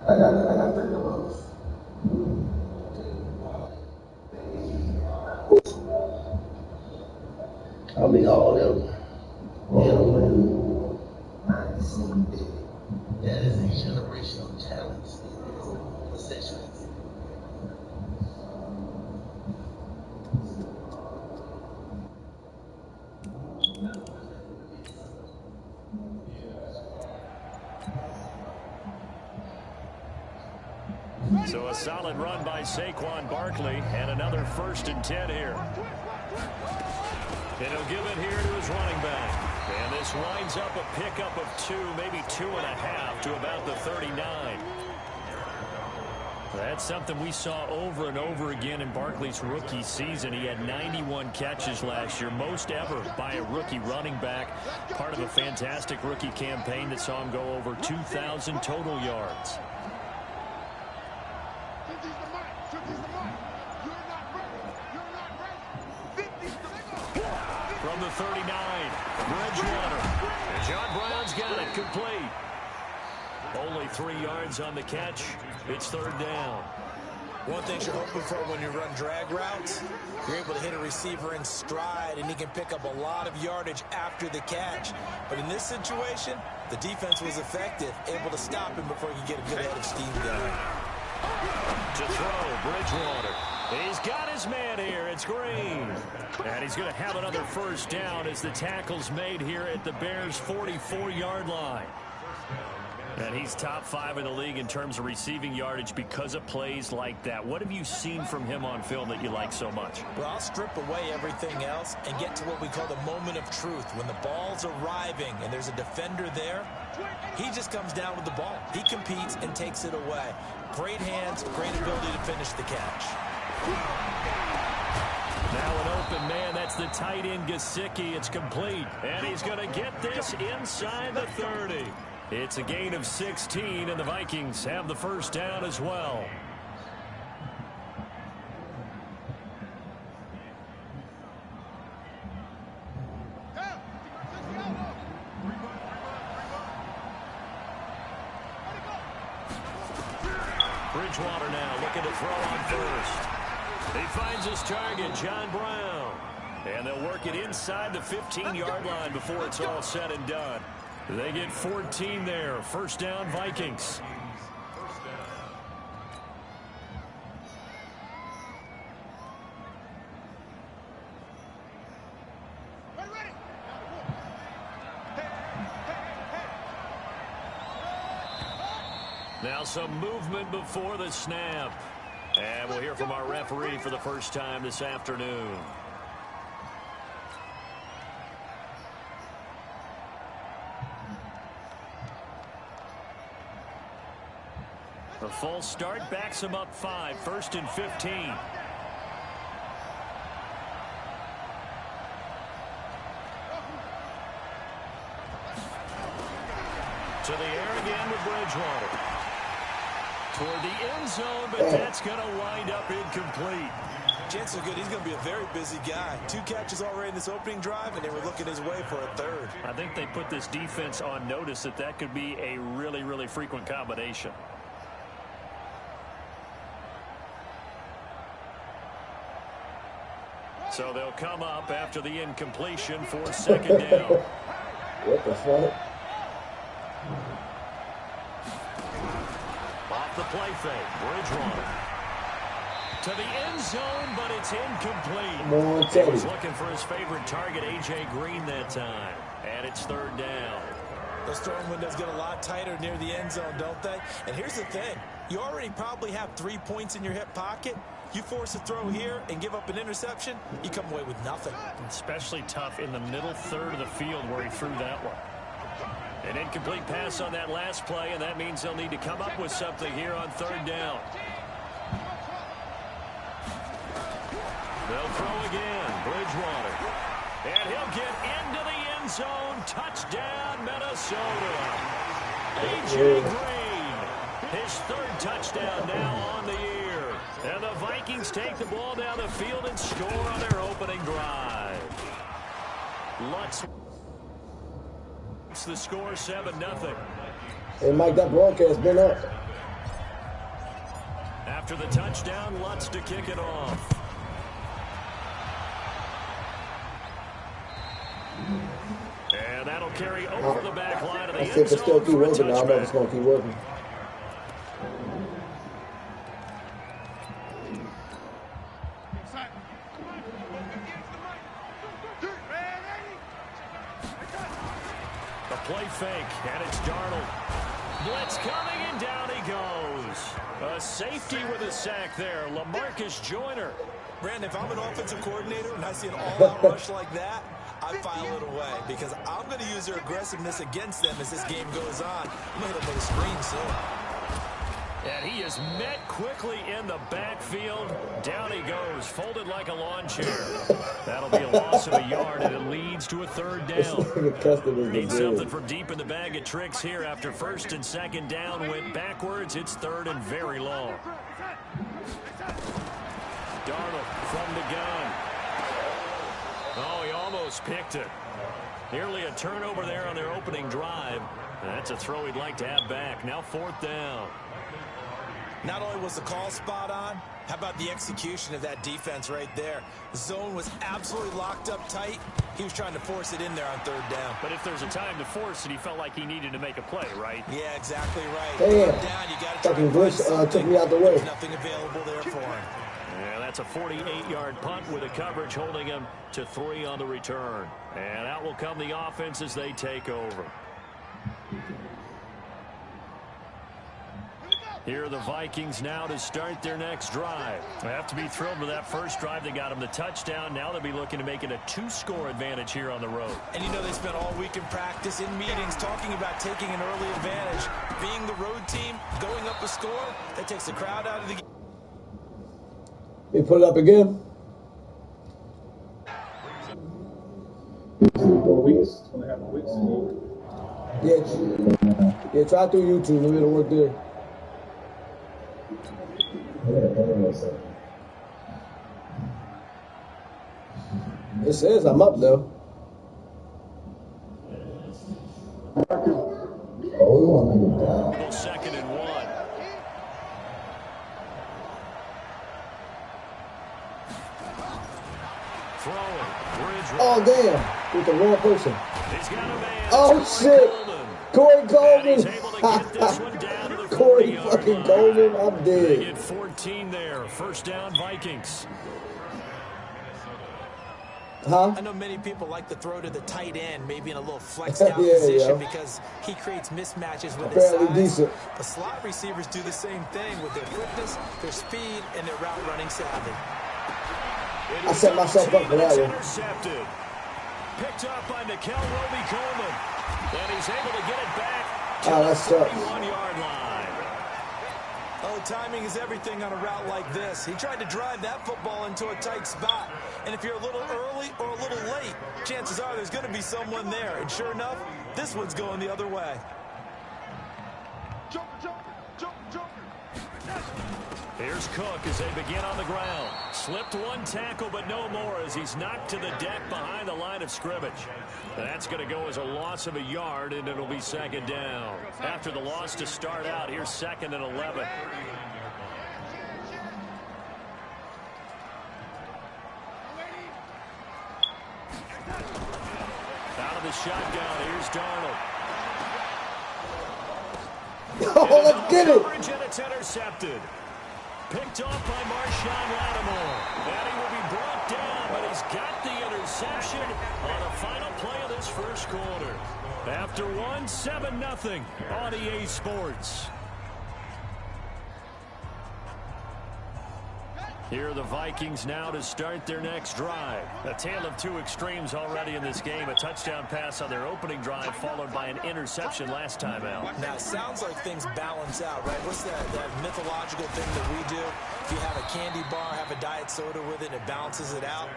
I got 30 bucks. I'll be all them. Gentlemen, I see that is a generational talent. Possessions. So a solid run by Saquon Barkley and another 1st and 10 here. And he'll give it here to his running back. And this winds up a pickup of 2, maybe 2.5 to about the 39. That's something we saw over and over again in Barkley's rookie season. He had 91 catches last year, most ever by a rookie running back. Part of a fantastic rookie campaign that saw him go over 2,000 total yards. From the 39, Bridgewater. And John Brown's got it complete. Only 3 yards on the catch. It's 3rd down. One thing you're hoping for when you run drag routes, you're able to hit a receiver in stride, and he can pick up a lot of yardage after the catch. But in this situation, the defense was effective, able to stop him before he could get a good head of steam going. To throw, Bridgewater. He's got his man here. It's Green. And he's going to have another 1st down as the tackle's made here at the Bears' 44-yard line. And he's top 5 in the league in terms of receiving yardage because of plays like that. What have you seen from him on film that you like so much? Well, I'll strip away everything else and get to what we call the moment of truth. When the ball's arriving and there's a defender there, he just comes down with the ball. He competes and takes it away. Great hands, great ability to finish the catch. Now an open man. That's the tight end, Gesicki. It's complete. And he's going to get this inside the 30. It's a gain of 16, and the Vikings have the 1st down as well. Bridgewater now looking to throw on 1st. He finds his target, John Brown. And they'll work it inside the 15-yard line before it's all said and done. They get 14 there. 1st down, Vikings. Now some movement before the snap. And we'll hear from our referee for the first time this afternoon. A false start backs him up 5, 1st and 15. To the air again with Bridgewater. Toward the end zone, but that's going to wind up incomplete. Chances are good he's going to be a very busy guy. 2 catches already in this opening drive, and they were looking his way for a 3rd. I think they put this defense on notice that that could be a really, really frequent combination. So they'll come up after the incompletion for 2nd down. What the fuck? Off the play fake, Bridgewater. To the end zone, but it's incomplete. He was looking for his favorite target, A.J. Green, that time. And it's 3rd down. Those throwing windows get a lot tighter near the end zone, don't they? And here's the thing. You already probably have 3 points in your hip pocket. You force a throw here and give up an interception, you come away with nothing. Especially tough in the middle 3rd of the field where he threw that one. An incomplete pass on that last play, and that means they'll need to come up with something here on 3rd down. They'll throw again. Bridgewater. And he'll get into the end zone. Touchdown, Minnesota. A.J. Green. His 3rd touchdown now on the year. And the Vikings take the ball down the field and score on their opening drive. Lutz. The score 7-0. Hey, Mike, that broadcast been up. After the touchdown, Lutz to kick it off. And that'll carry over the back line of the end zone. I said, still keep working. I don't know if it's going to keep working. The play fake, and it's Darnold. Blitz coming, and down he goes. A safety with a sack there, LaMarcus Joyner. Brandon, if I'm an offensive coordinator and I see an all-out rush like that, I file it away because I'm going to use their aggressiveness against them as this game goes on. I'm going to hit them with a screen soon. And he is met quickly in the backfield. Down he goes, folded like a lawn chair. That'll be a loss of a yard, and it leads to a third down. Need something from deep in the bag of tricks here after first and second down went backwards. It's third and very long. Darnold from the gun. Oh, he almost picked it. Nearly a turnover there on their opening drive. That's a throw he'd like to have back. Now fourth down. Not only was the call spot on, how about the execution of that defense right there? The zone was absolutely locked up tight. He was trying to force it in there on third down. But if there's a time to force it, he felt like he needed to make a play, right? Yeah, exactly right. Damn. Third down, you got to fucking glitch took me out the way. There's nothing available there for him. Yeah, that's a 48-yard punt with a coverage holding him to 3 on the return. And out will come the offense as they take over. Here are the Vikings now to start their next drive. They have to be thrilled with that first drive. They got them the touchdown. Now they'll be looking to make it a 2-score advantage here on the road. And you know they spent all week in practice, in meetings, talking about taking an early advantage. Being the road team, going up a score, that takes the crowd out of the game. You put it up again. 4 weeks, 2.5 weeks. Yeah, try through YouTube. Maybe it'll work there. It says I'm up though. Second and 1. Throwing. Oh damn! With the wrong person. He's got a man. Oh shit! Corey Coleman. Corey fucking Coleman. I'm They dead. get 14 there. First down, Vikings. Huh? I know many people like to throw to the tight end, maybe in a little flexed out position because he creates mismatches with his size. Decent. The slot receivers do the same thing with their quickness, their speed, and their route running savvy. I set myself up for that one. Intercepted. Picked up by Nickel Roby-Coleman. And he's able to get it back to that the sucks. 41-yard line. Oh, timing is everything on a route like this. He tried to drive that football into a tight spot. And if you're a little early or a little late, chances are there's going to be someone there. And sure enough, this one's going the other way. Here's Cook as they begin on the ground. Slipped one tackle, but no more as he's knocked to the deck behind the line of scrimmage. That's going to go as a loss of a yard, and it'll be second down. After the loss to start out, here's second and 11. Out of the shotgun, here's Darnold. Oh, let's get it. Coverage, and it's intercepted. Picked off by Marshawn Lattimore. And he will be brought down, but he's got the interception on the final play of this first quarter. After 7-0 on EA Sports. Here are the Vikings now to start their next drive. A tale of two extremes already in this game. A touchdown pass on their opening drive followed by an interception last time out. Now, it sounds like things balance out, right? What's that mythological thing that we do? If you have a candy bar, have a diet soda with it, it balances it out.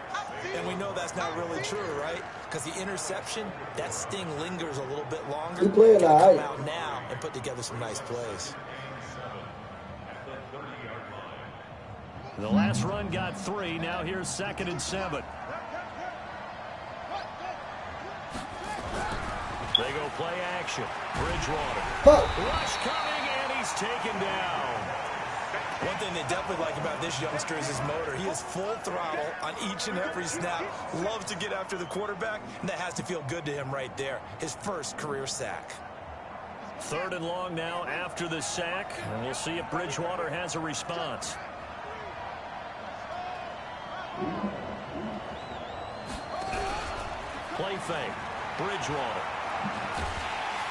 And we know that's not really true, right? Because the interception, that sting lingers a little bit longer. You playing all right. Come out now and put together some nice plays. The last run got 3. Now here's 2nd and 7. They go play action. Bridgewater. Fuck. Rush coming, and he's taken down. One thing they definitely like about this youngster is his motor. He is full throttle on each and every snap. Loves to get after the quarterback, and that has to feel good to him right there. His first career sack. 3rd and long now after the sack, and we'll see if Bridgewater has a response. Play fake. Bridgewater.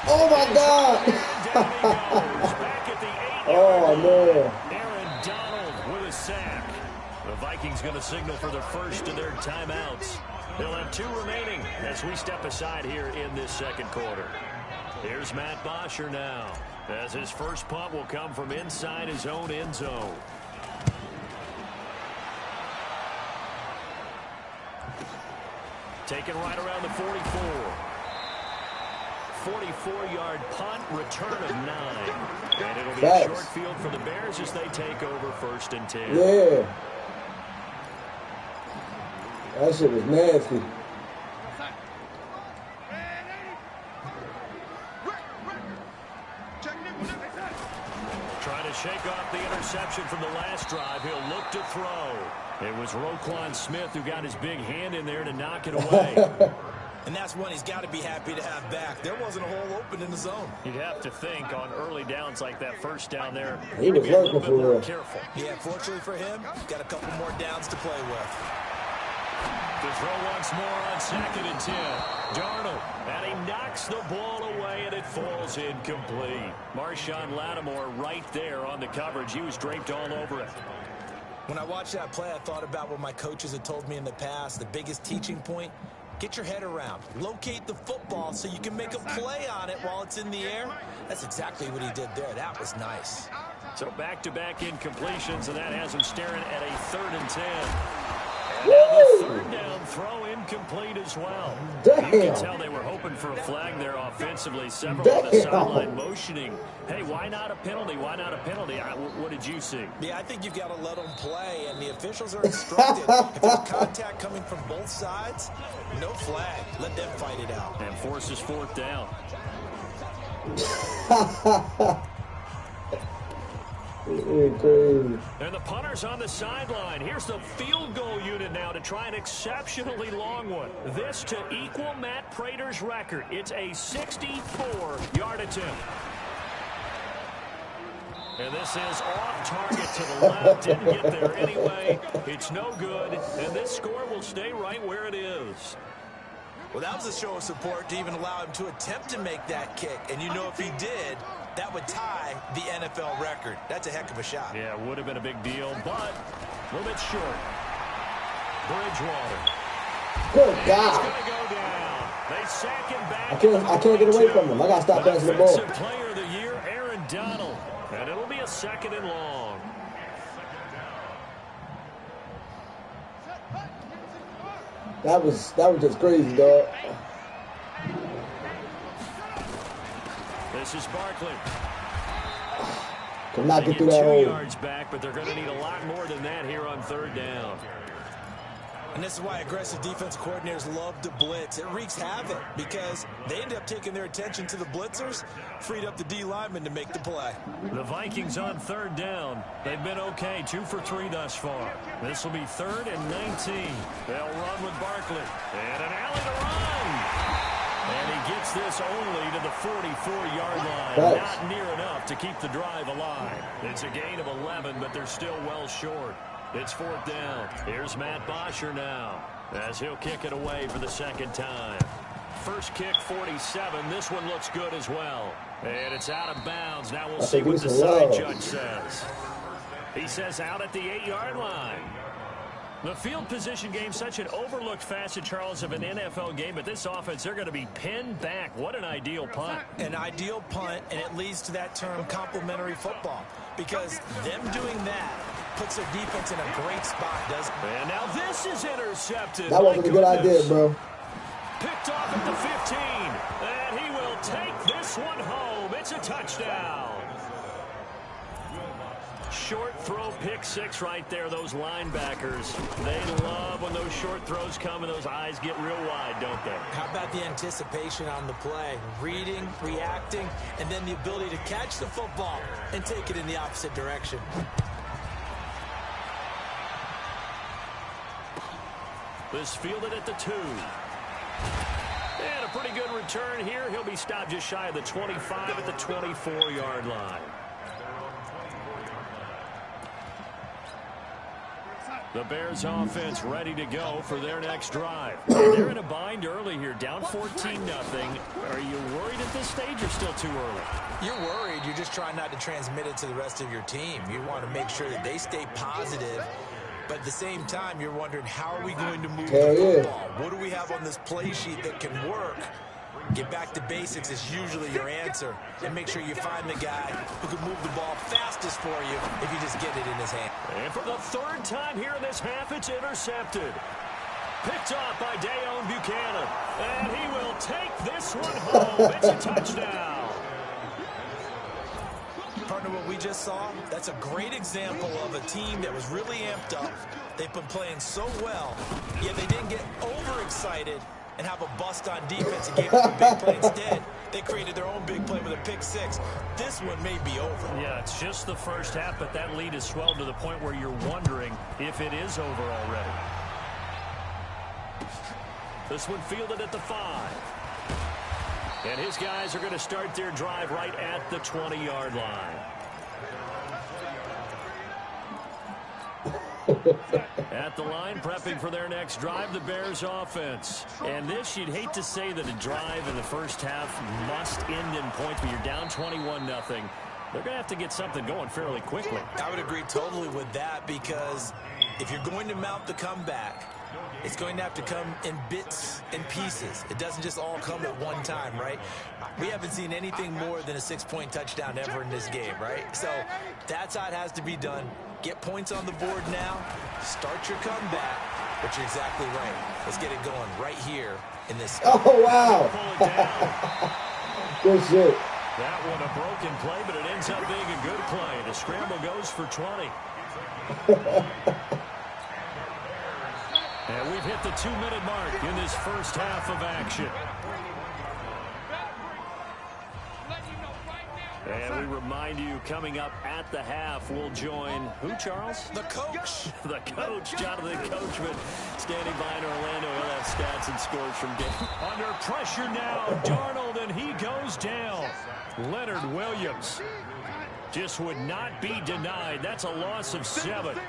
Oh, my God. Down he goes. Back at the 8-yard Oh, line. man. Aaron Donald with a sack. The Vikings going to signal for the first of their timeouts. They'll have 2 remaining as we step aside here in this second quarter. Here's Matt Bosher now, as his first punt will come from inside his own end zone. Taken right around the 44. 44-yard punt, return of 9. And it'll be a short field for the Bears as they take over 1st and 10. Yeah. That shit was nasty. Trying to shake off the interception from the last drive. He'll look to throw. It was Roquan Smith who got his big hand in there to knock it away. And that's one he's got to be happy to have back. There wasn't a hole open in the zone. You'd have to think on early downs like that first down there, he was be a little looking bit more for careful. Yeah, fortunately for him, got a couple more downs to play with. To throw once more on 2nd and 10. Darnold, and he knocks the ball away, and it falls incomplete. Marshawn Lattimore right there on the coverage. He was draped all over it. When I watched that play, I thought about what my coaches had told me in the past. The biggest teaching point, get your head around. Locate the football so you can make a play on it while it's in the air. That's exactly what he did there. That was nice. So back-to-back incompletions, and that has him staring at a 3rd and 10. And now the 3rd down throw incomplete as well. Damn. You can tell they were hoping for a flag there offensively. Several on the sideline motioning. Hey, why not a penalty? Why not a penalty? What did you see? Yeah, I think you've got to let them play, and the officials are instructed. If there's contact coming from both sides, no flag. Let them fight it out. And forces 4th down. And the punter's on the sideline. Here's the field goal unit now to try an exceptionally long one. This to equal Matt Prater's record. It's a 64-yard attempt. And this is off target to the left. Didn't get there anyway. It's no good. And this score will stay right where it is. Well, that was a show of support to even allow him to attempt to make that kick. And you know if he did, that would tie the NFL record. That's a heck of a shot. Yeah, it would have been a big deal, but a little bit short. Bridgewater. Good God. He's going to go down. They sack him back. I can't get away from him. I got to stop passing the ball. Offensive player of the year, Aaron Donald. And it'll be a 2nd and long. That was just crazy, dog. This is Barkley. Could not They get through that 2 hole. yards back, but they're going to need a lot more than that here on 3rd down. And this is why aggressive defense coordinators love to blitz. It wreaks havoc because they end up taking their attention to the blitzers, freed up the D lineman to make the play. The Vikings on 3rd down. They've been okay, 2 for 3 thus far. This will be 3rd and 19. They'll run with Barkley. And an alley to run. And he gets this only to the 44-yard line. Thanks. Not near enough to keep the drive alive. It's a gain of 11, but they're still well short. It's 4th down. Here's Matt Bosher now as he'll kick it away for the 2nd time. First kick, 47. This one looks good as well. And it's out of bounds. Now we'll see what the side judge says. He says out at the 8-yard line. The field position game, such an overlooked facet, Charles, of an NFL game. But this offense, they're going to be pinned back. What an ideal punt. An ideal punt, and it leads to that term complementary football. Because them doing that puts their defense in a great spot, doesn't it? And now this is intercepted. That wasn't a good idea, bro. Picked off at the 15. And he will take this one home. It's a touchdown. Short throw, pick 6 right there. Those linebackers, they love when those short throws come and those eyes get real wide, don't they? How about the anticipation on the play? Reading, reacting, and then the ability to catch the football and take it in the opposite direction. This fielded at the 2. And a pretty good return here. He'll be stopped just shy of the 25 at the 24-yard line. The Bears offense ready to go for their next drive. And they're in a bind early here, down 14-0. Are you worried at this stage or still too early? You're worried. You're just trying not to transmit it to the rest of your team. You want to make sure that they stay positive. But at the same time, you're wondering, how are we going to move the football? What do we have on this play sheet that can work? Get back to basics is usually your answer. And make sure you find the guy who can move the ball fastest for you if you just get it in his hand. And for the 3rd time here in this half, it's intercepted. Picked off by Dayon Buchanan. And he will take this one home. It's a touchdown. Partner, what we just saw, that's a great example of a team that was really amped up. They've been playing so well, yet they didn't get overexcited and have a bust on defense and gave up a big play. Instead, they created their own big play with a pick 6. This one may be over. Yeah, it's just the first half, but that lead has swelled to the point where you're wondering if it is over already. This one fielded at the 5. And his guys are going to start their drive right at the 20-yard line. At the line, prepping for their next drive, the Bears offense. And this, you'd hate to say that a drive in the first half must end in points, but you're down 21-0. They're going to have to get something going fairly quickly. I would agree totally with that, because if you're going to mount the comeback, it's going to have to come in bits and pieces. It doesn't just all come at one time, right? We haven't seen anything more than a 6-point touchdown ever in this game, right? So that's how it has to be done. Get points on the board now. Start your comeback. But you're exactly right. Let's get it going right here in this. Oh, wow. Good shit. That one a broken play, but it ends up being a good play. The scramble goes for 20. And we've hit the 2-minute mark in this first half of action. And we remind you, coming up at the half, we'll join who, Charles? The coach. The coach, Jonathan Coachman, standing by in Orlando. He'll have stats and scores from game. Under pressure now, Darnold, and he goes down. Leonard Williams just would not be denied. That's a loss of 7.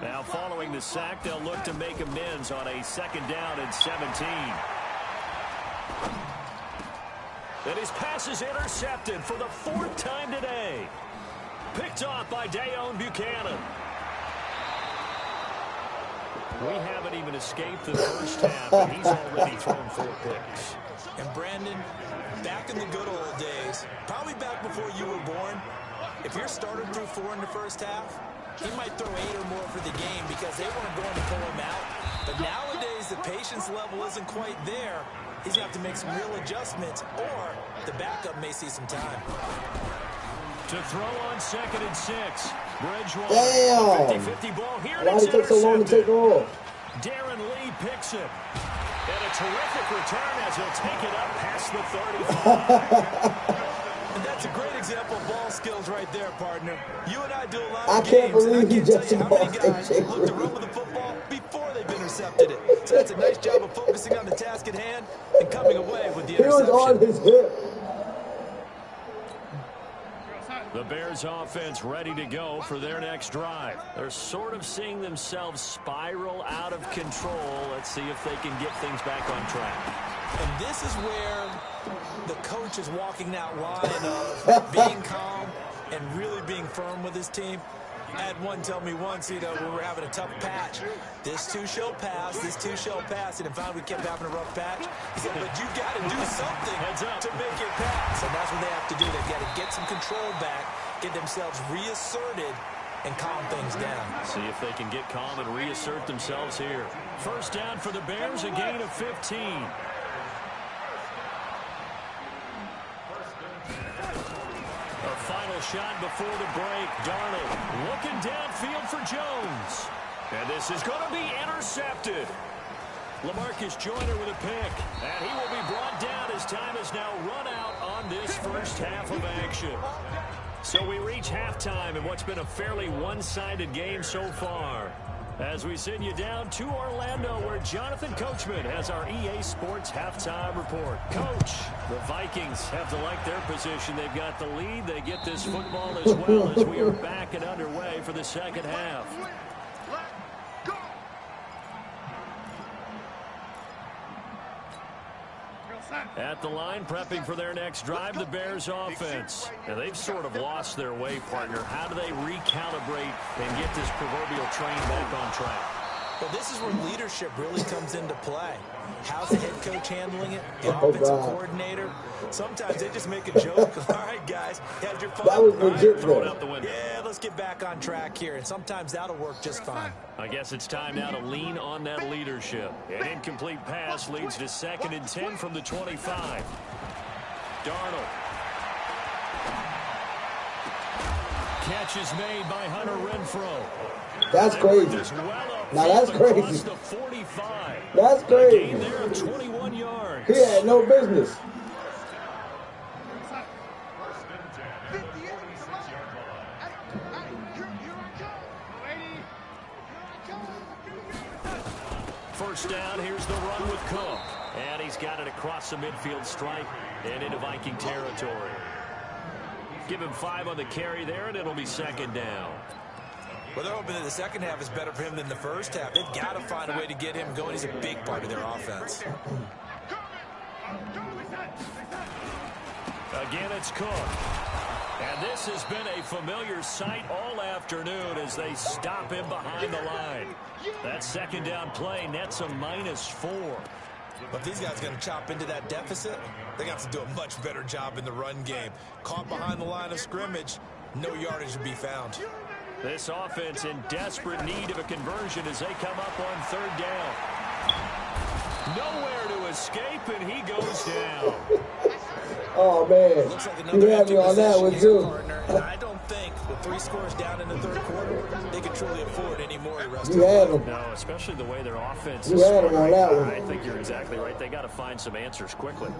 Now, following the sack, they'll look to make amends on a 2nd down and 17. And his pass is intercepted for the 4th time today. Picked off by Dayon Buchanan. We haven't even escaped the first half, and he's already thrown 4 picks. And Brandon, back in the good old days, probably back before you were born, if your starter threw 4 in the first half, he might throw 8 or more for the game because they weren't going to pull him out. But nowadays, the patience level isn't quite there. He's going to have to make some real adjustments, or the backup may see some time. To throw on 2nd and 6. Bridgewater. Damn. 50-50 ball here. Why did it take so long to take off? Darren Lee picks it. And a terrific return as he'll take it up past the 35. And that's a great example of ball skills right there, partner. You and I do a lot of I games, can't believe and I he can't just tell you how many lost guys AJ look to run with the football before they've intercepted it. So that's a nice job of focusing on the task at hand and coming away with the He was on interception. his hip. The Bears offense ready to go for their next drive. They're sort of seeing themselves spiral out of control. Let's see if they can get things back on track. And this is where the coach is walking that line of being calm and really being firm with his team. I had one tell me once, when we were having a tough patch, this too shall pass, this too shall pass, and finally we kept having a rough patch. He said, but you got to do something to make it pass. And that's what they have to do. They've got to get some control back, get themselves reasserted, and calm things down. See if they can get calm and reassert themselves here. First down for the Bears, a gain of 15. A final shot before the break. Darnold looking downfield for Jones. And this is going to be intercepted. LaMarcus Joyner with a pick. And he will be brought down as time has now run out on this first half of action. So we reach halftime in what's been a fairly one-sided game so far. As we send you down to Orlando, where Jonathan Coachman has our EA Sports halftime report. Coach, the Vikings have to like their position. They've got the lead. They get this football as well as we are back and underway for the second half. At the line, prepping for their next drive, the Bears offense. Now, they've sort of lost their way, partner. How do they recalibrate and get this proverbial train back on track? Well, this is where leadership really comes into play. How's the head coach handling it? The offensive coordinator? Sometimes they just make a joke. All right, guys, had your fun. That was legit, Throw it out the window. Yeah, let's get back on track here, and sometimes that'll work just fine. I guess it's time now to lean on that leadership. An incomplete pass leads to 2nd and 10 from the 25. Darnold. Catch is made by Hunter Renfrow. That's crazy. Now that's crazy. That's crazy. Gain there of 21 yards. He had no business. First down, here's the run with Cook. And he's got it across the midfield stripe and into Viking territory. Give him 5 on the carry there, and it'll be 2nd down. Well, they're hoping that the second half is better for him than the first half. They've got to find a way to get him going. He's a big part of their offense. Again, it's Cook. And this has been a familiar sight all afternoon as they stop him behind the line. That 2nd down play nets a -4. But if these guys are going to chop into that deficit, they got to do a much better job in the run game. Caught behind the line of scrimmage, no yardage to be found. This offense in desperate need of a conversion as they come up on 3rd down. Nowhere to escape, and he goes down. Oh, man. Looks like You had me on that one, too. I don't think with 3 scores down in the 3rd quarter, they can truly afford any more the rest of You the had way. him. No, especially the way their offense You is had him on scoring. that one. I think you're exactly right. They got to find some answers quickly.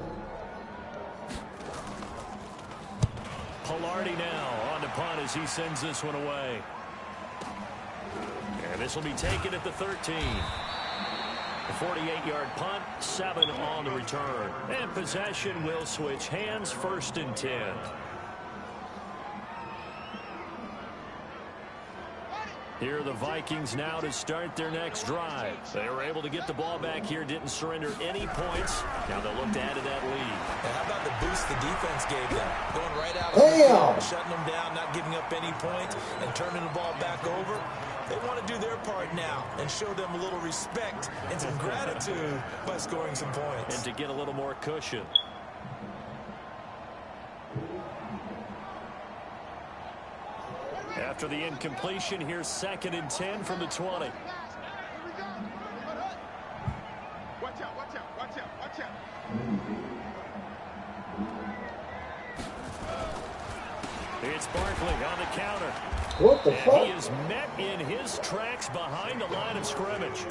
Pilardi now on the punt as he sends this one away. And this will be taken at the 13. A 48-yard punt, 7 on the return. And possession will switch hands, 1st and 10. Here are the Vikings now to start their next drive. They were able to get the ball back here, didn't surrender any points. Now they'll look to add to that lead. And how about the boost the defense gave them? Going right out, shutting them down, not giving up any points, and turning the ball back over. They want to do their part now and show them a little respect and some gratitude by scoring some points. And to get a little more cushion. After the incompletion, here's 2nd and 10 from the 20. Watch out, watch out, watch out, watch out. It's Barkley on the counter. What the fuck? He is met in his tracks behind the line of scrimmage.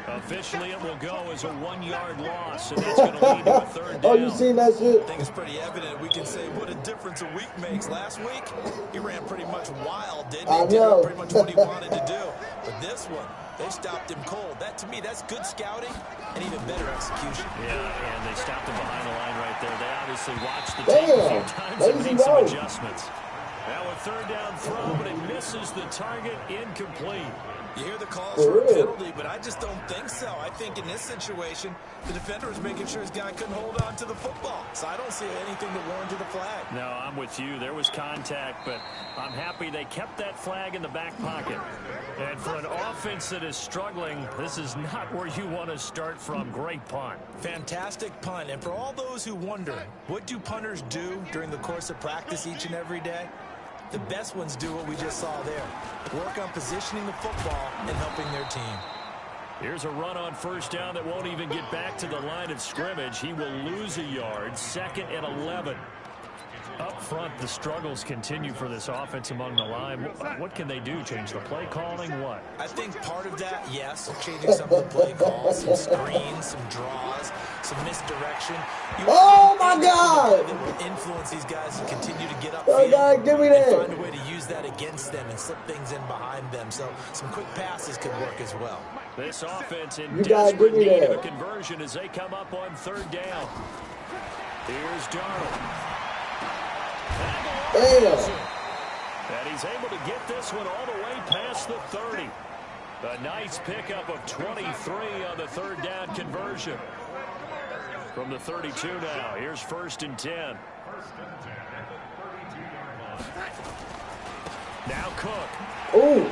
Officially, it will go as a 1-yard loss, and that's going to lead to a 3rd down. Oh, you seen that shit? I think it's pretty evident. We can say what a difference a week makes. Last week, he ran pretty much wild, didn't he? I know. Did pretty much what he wanted to do. But this one, they stopped him cold. That, to me, that's good scouting and even better execution. Yeah, and they stopped him behind the line right there. They obviously watched the tape a few times and made some adjustments. Now a 3rd down throw, but it misses the target, incomplete. You hear the calls for a penalty, but I just don't think so. I think in this situation, the defender was making sure his guy couldn't hold on to the football. So I don't see anything that warranted a flag. No, I'm with you. There was contact, but I'm happy they kept that flag in the back pocket. And for an offense that is struggling, this is not where you want to start from. Great punt. Fantastic punt. And for all those who wonder, what do punters do during the course of practice each and every day? The best ones do what we just saw there. Work on positioning the football and helping their team. Here's a run on 1st down that won't even get back to the line of scrimmage. He will lose a yard. 2nd and 11. Up front, the struggles continue for this offense among the line. What can they do? Change the play calling? What? I think part of that, yes, changing some of the play calls, some screens, some draws, some misdirection. Oh, my God! That will influence these guys to continue to get upfield. Oh, God, give me that. And find a way to use that against them and slip things in behind them. So some quick passes could work as well. This offense in desperate need of a conversion as they come up on third down. Here's Darnold. Damn. And he's able to get this one all the way past the 30. A nice pickup of 23 on the third down conversion. From the 32 now, here's 1st and 10. Now Cook. Ooh.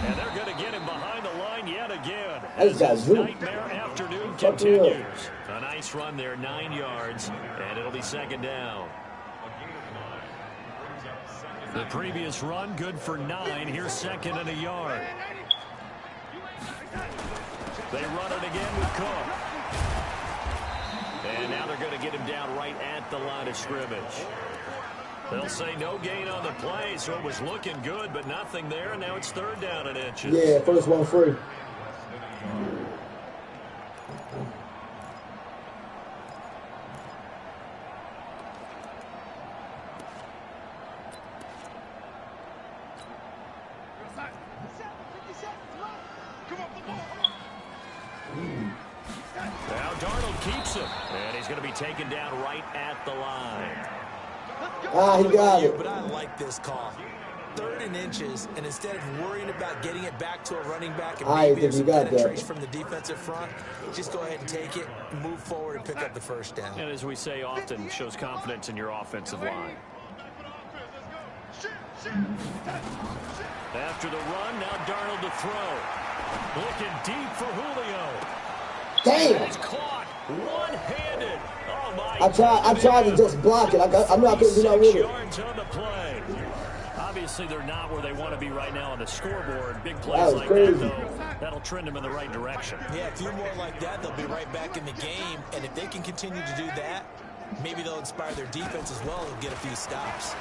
And they're going to get him behind the line yet again. As this nightmare afternoon continues. A nice run there, 9 yards, and it'll be 2nd down. The previous run, good for 9. Here's 2nd and a yard. They run it again with Cook. And now they're going to get him down right at the line of scrimmage. They'll say no gain on the play, so it was looking good, but nothing there. And now it's 3rd down and inches. Yeah, first one free. Now Darnold keeps him, and he's going to be taken down right at the line. Ah, he got it. But I like this call. 3rd and inches, and instead of worrying about getting it back to a running back and maybe some penetration from the defensive front, just go ahead and take it, move forward, and pick up the 1st down. And as we say often, shows confidence in your offensive line. After the run, now Darnold to throw. Looking deep for Julio. Damn. It's caught one-handed. Oh, my. I tried to just block it. I'm not going to do that with it. Yards on the play. Obviously, they're not where they want to be right now on the scoreboard. Big plays like that, though, that'll trend them in the right direction. Yeah, a few more like that, they'll be right back in the game. And if they can continue to do that, maybe they'll inspire their defense as well and get a few stops.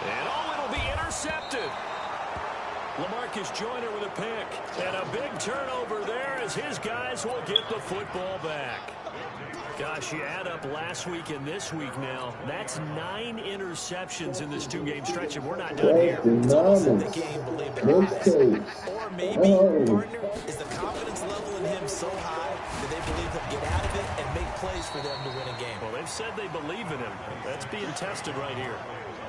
And it'll be intercepted. LaMarcus Joyner with a pick. And a big turnover there as his guys will get the football back. Gosh, you add up last week and this week now. That's 9 interceptions in this 2-game stretch, and we're not done here. It's almost like they can't even believe their eyes. Or maybe, partner, is the confidence level in him so high that they believe he'll get out of it and make plays for them to win a game. Well, they've said they believe in him. That's being tested right here.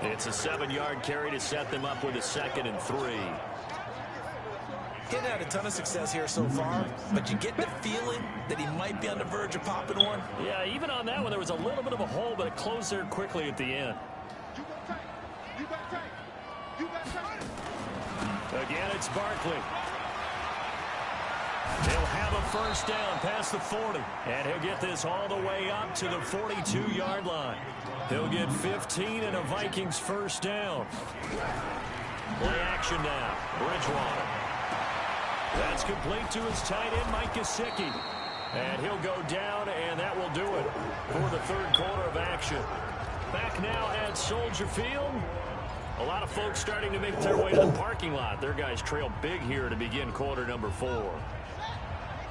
It's a 7-yard carry to set them up with a 2nd and 3. Getting had a ton of success here so far, but you get the feeling that he might be on the verge of popping one. Yeah, even on that one, there was a little bit of a hole, but it closed there quickly at the end. Again, it's Barkley. He'll have a 1st down past the 40, and he'll get this all the way up to the 42-yard line. He'll get 15 and a Vikings 1st down. Play action now. Bridgewater. That's complete to his tight end, Mike Gesicki. And he'll go down, and that will do it for the 3rd quarter of action. Back now at Soldier Field. A lot of folks starting to make their way to the parking lot. Their guys trail big here to begin quarter number 4.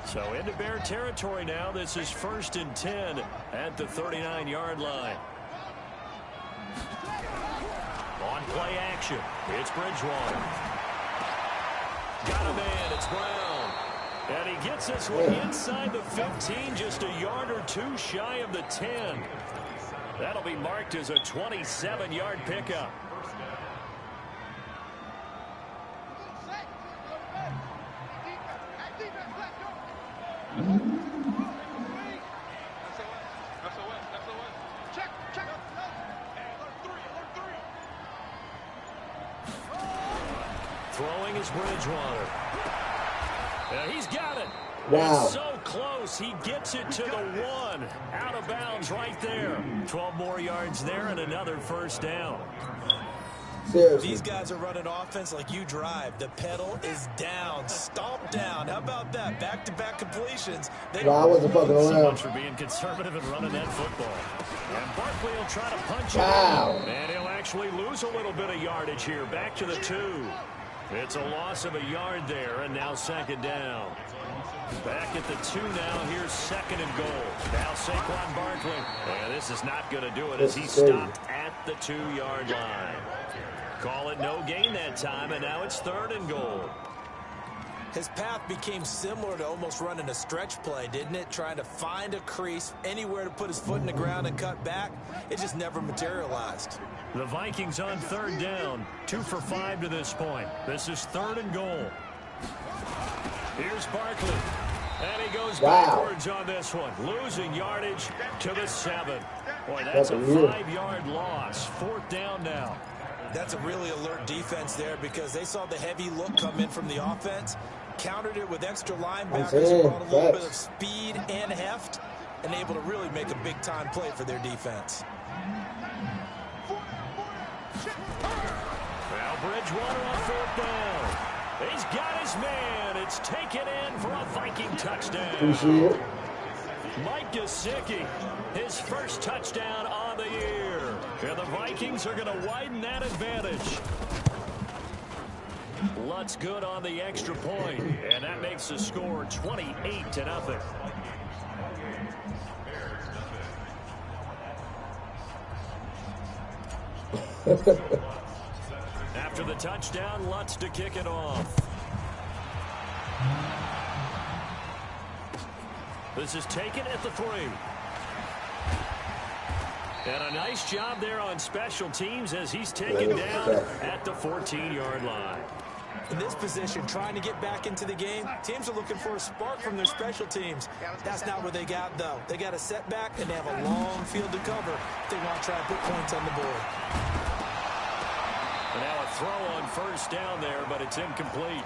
So into Bear territory now. This is 1st and 10 at the 39-yard line. On play action, it's Bridgewater. Got a man, it's Brown. And he gets this one inside the 15, just a yard or 2 shy of the 10. That'll be marked as a 27-yard pickup. Throwing is Bridgewater. He's got it. Wow. So close. He gets it to the 1. Out of bounds right there. 12 more yards there and another 1st down. Seriously. These guys are running offense like you drive. The pedal is down, stomp down. How about that? Back-to-back completions. No, I wasn't fucking So around. much for being conservative and running that football. And Barkley will try to punch Wow. it. And he'll actually lose a little bit of yardage here. Back to the 2. It's a loss of a yard there, and now second down. Back at the 2 now. Here's second and goal. Now Saquon Barkley. And this is not going to do it as he stopped at the 2-yard line. Call it no gain that time, and now it's third and goal. His path became similar to almost running a stretch play, didn't it? Trying to find a crease, anywhere to put his foot in the ground and cut back. It just never materialized. The Vikings on third down. 2 for 5 to this point. This is third and goal. Here's Barkley. And he goes backwards on this one. Losing yardage to the 7. Boy, that's a 5-yard loss. Fourth down now. That's a really alert defense there because they saw the heavy look come in from the offense, countered it with extra linebackers who brought a little bit of speed and heft, and able to really make a big-time play for their defense. Now Bridgewater on fourth down. He's got his man. It's taken in for a Viking touchdown. Mike Gesicki, his first touchdown on the year. And the Vikings are going to widen that advantage. Lutz good on the extra point, and that makes the score 28-0. After the touchdown, Lutz to kick it off. This is taken at the 3. And a nice job there on special teams as he's taken down at the 14-yard line. In this position, trying to get back into the game, teams are looking for a spark from their special teams. That's not what they got, though. They got a setback, and they have a long field to cover if they want to try and put points on the board. And now a throw on first down there, but it's incomplete.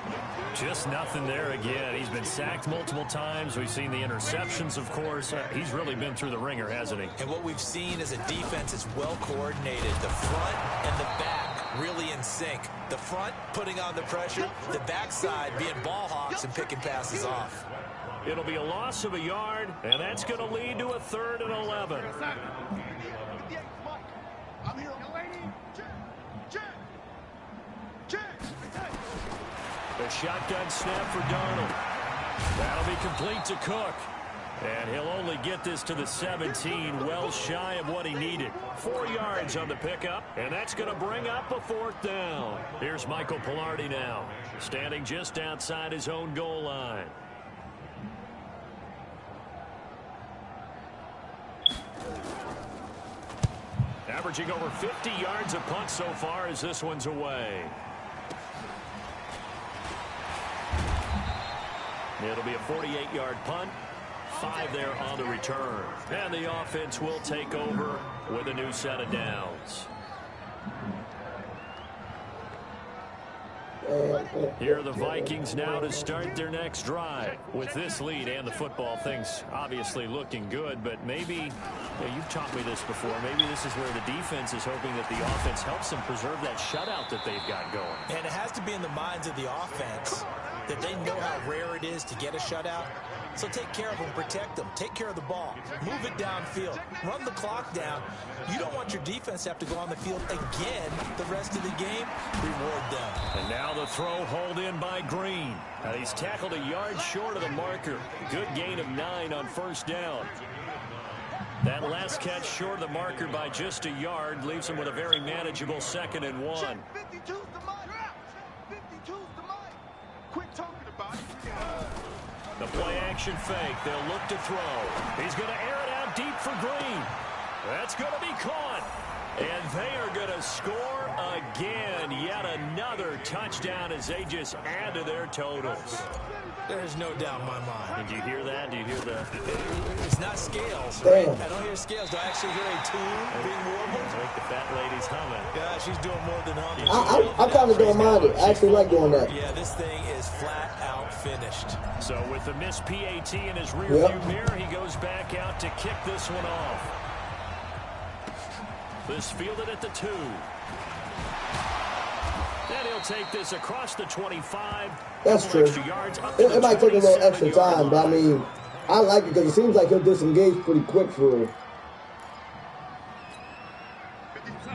Just nothing there again. He's been sacked multiple times. We've seen the interceptions, of course. He's really been through the ringer, hasn't he? And what we've seen is a defense is well coordinated. The front and the back really in sync. The front putting on the pressure, the backside being ball hawks and picking passes off. It'll be a loss of a yard, and that's going to lead to a 3rd and 11. I'm here. The shotgun snap for Darnold. That'll be complete to Cook. And he'll only get this to the 17, well shy of what he needed. 4 yards on the pickup, and that's going to bring up a 4th down. Here's Michael Pilardi now, standing just outside his own goal line. Averaging over 50 yards a punt so far as this one's away. It'll be a 48-yard punt. 5 there on the return. And the offense will take over with a new set of downs. Here are the Vikings now to start their next drive. With this lead and the football, things obviously looking good, but maybe, you've taught me this before, maybe this is where the defense is hoping that the offense helps them preserve that shutout that they've got going. And it has to be in the minds of the offense that they know how rare it is to get a shutout. So take care of them, protect them, take care of the ball, move it downfield, run the clock down. You don't want your defense to have to go on the field again the rest of the game. Reward them. And now the throw hauled in by Green. He's tackled a yard short of the marker. Good gain of 9 on first down. That last catch short of the marker by just a yard leaves him with a very manageable 2nd and 1. 52's the mic. 52's the mic. Quit talking about it. The play action fake. They'll look to throw. He's going to air it out deep for Green. That's going to be caught. And they are going to score again. Yet another touchdown as they just add to their totals. There's no doubt in my mind. Did you hear that? Do you hear the... It's not scales. Damn. I don't hear scales. Do I actually hear a tune being warbled? I think the fat lady's humming. Yeah, she's doing more than humming. I kind of don't mind it. I actually like doing that. Yeah, this thing is flat out finished. So with the missed PAT in his rearview mirror, he goes back out to kick this one off. This fielded at the 2. he'll take this across the 25. That's true. Yards up to It might take a little extra 27-yard time, but I line. mean, I like it because it seems like he'll disengage pretty quick for real.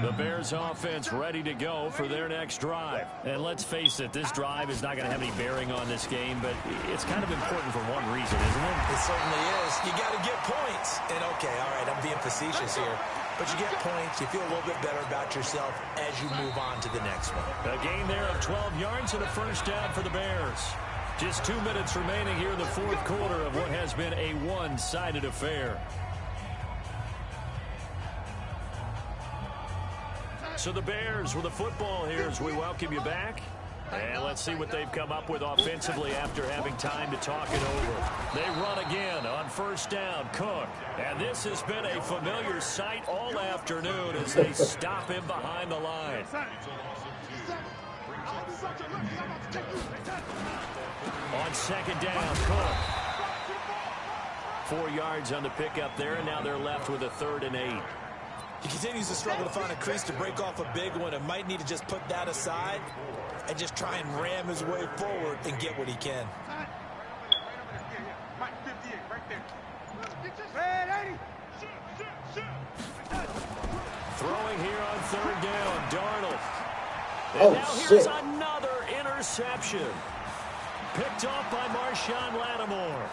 The Bears offense ready to go for their next drive. And let's face it, this drive is not going to have any bearing on this game, but it's kind of important for one reason, isn't it? It certainly is. You got to get points. And okay, all right, I'm being facetious here. But you get points, you feel a little bit better about yourself as you move on to the next one. A gain there of 12 yards and a first down for the Bears. Just 2 minutes remaining here in the fourth quarter of what has been a one-sided affair. So the Bears with the football here as we welcome you back. And let's see what they've come up with offensively after having time to talk it over. They run again on first down, Cook. And this has been a familiar sight all afternoon as they stop him behind the line. On second down, Cook. 4 yards on the pickup there, and now they're left with a 3rd and 8. He continues to struggle to find a crease to break off a big one and might need to just put that aside and just try and ram his way forward and get what he can. Throwing here on 3rd down, Darnold. And Oh, now here's another interception. Picked off by Marshawn Lattimore.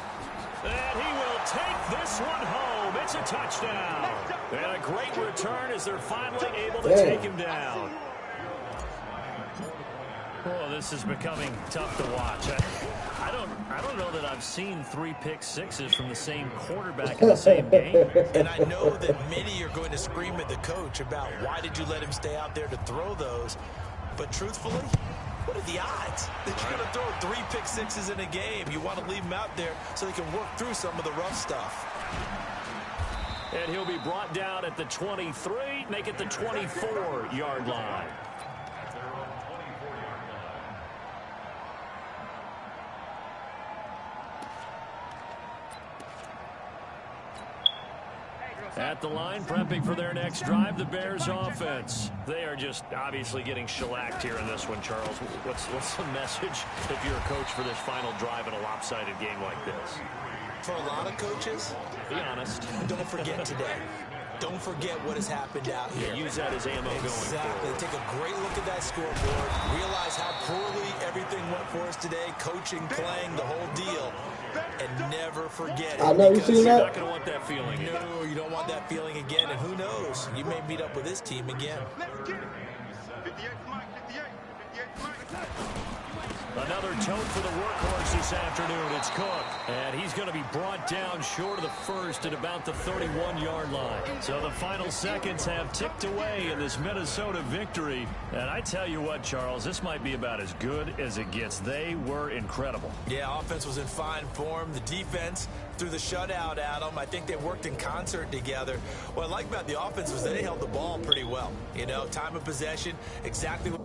And he will take this one home. It's a touchdown. And a great return as they're finally able to take him down. Oh, this is becoming tough to watch. I don't know that I've seen 3 pick sixes from the same quarterback in the same game. And I know that many are going to scream at the coach about why did you let him stay out there to throw those. But truthfully, what are the odds that you're going to throw 3 pick sixes in a game? You want to leave him out there so he can work through some of the rough stuff. And he'll be brought down at the 23, make it the 24-yard line. At the line, prepping for their next drive, the Bears offense. They are just obviously getting shellacked here in this one, Charles. What's the message if you're a coach for this final drive in a lopsided game like this? For a lot of coaches, be honest. Don't forget today. Don't forget what has happened out here. Use that as ammo going forward. Exactly. Take a great look at that scoreboard. Realize how poorly everything went for us today. Coaching, playing, the whole deal. And never forget it. I know you seen You're that. not going to want that feeling. No, you don't want that feeling again. And who knows? You may meet up with this team again. Another tote for the workhorse this afternoon. It's Cook. And he's going to be brought down short of the first at about the 31-yard line. So the final seconds have ticked away in this Minnesota victory. And I tell you what, Charles, this might be about as good as it gets. They were incredible. Yeah, offense was in fine form. The defense threw the shutout at them. I think they worked in concert together. What I like about the offense was that they held the ball pretty well. You know, time of possession, exactly what